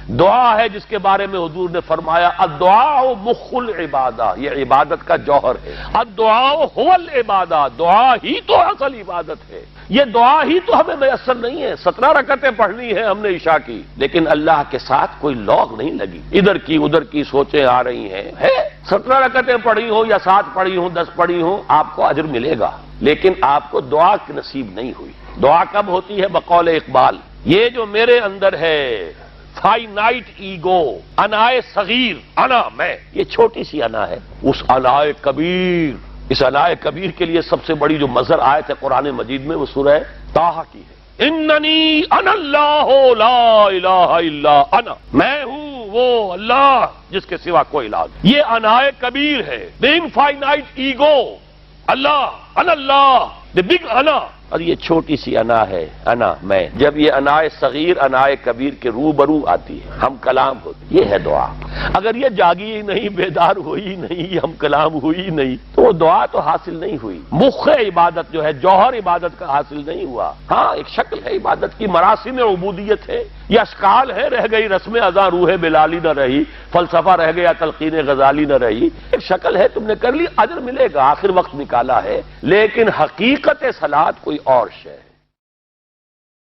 دعا ہے جس کے بارے میں حضور نے فرمایا الدعاء مخ العبادہ، یہ عبادت کا جوہر ہے۔ الدعاء هو العبادہ، دعا ہی تو اصل عبادت ہے۔ یہ دعا ہی تو ہمیں میسر نہیں ہے۔ 17 رکعتیں پڑھنی ہیں ہم نے عشاء کی، لیکن اللہ کے ساتھ کوئی لوگ نہیں لگی، ادھر کی ادھر کی سوچیں آ رہی ہیں۔ 17 رکعتیں پڑھی ہوں یا 7 پڑھی ہوں 10 پڑھی ہوں، آپ کو اجر ملے گا، لیکن آپ کو دعا کی نصیب نہیں ہوئی۔ دعا کب ہوتی ہے؟ بقول اقبال، یہ جو میرے اندر ہے فائنائٹ ایگو، انائے صغیر، انا میں، یہ چھوٹی سی انا ہے، اس انائے کبیر، اس انائے کبیر کے لیے سب سے بڑی جو مظہر آیت ہے قرآن مجید میں وہ سورہ طٰہٰ کی ہے۔ اننی انا اللہ لا الہ الا انا، میں ہوں وہ اللہ جس کے سوا کوئی الہ نہیں۔ یہ انائے کبیر ہے، the infinite ego، Allah the big انا، اور یہ چھوٹی سی انا ہے، انا میں۔ جب یہ انائے صغیر انائے کبیر کے روبرو آتی ہے، ہم کلام ہوتی، یہ ہے دعا۔ اگر یہ جاگی ہی نہیں، بیدار ہوئی نہیں، ہم کلام ہوئی نہیں، تو وہ دعا تو حاصل نہیں ہوئی۔ مخ عبادت جو ہے، جوہر عبادت کا حاصل نہیں ہوا۔ ہاں ایک شکل ہے عبادت کی، مراسم عبودیت ہے، یہ اشکال ہے، رہ گئی رسم اذاں روح بلالی نہ رہی، فلسفہ رہ گیا تلقین غزالی نہ رہی، ایک شکل ہے، تم نے کر لی، اجر ملے گا، آخر وقت نکالا ہے، لیکن حقیقت صلاۃ کوئی اور شے ہے۔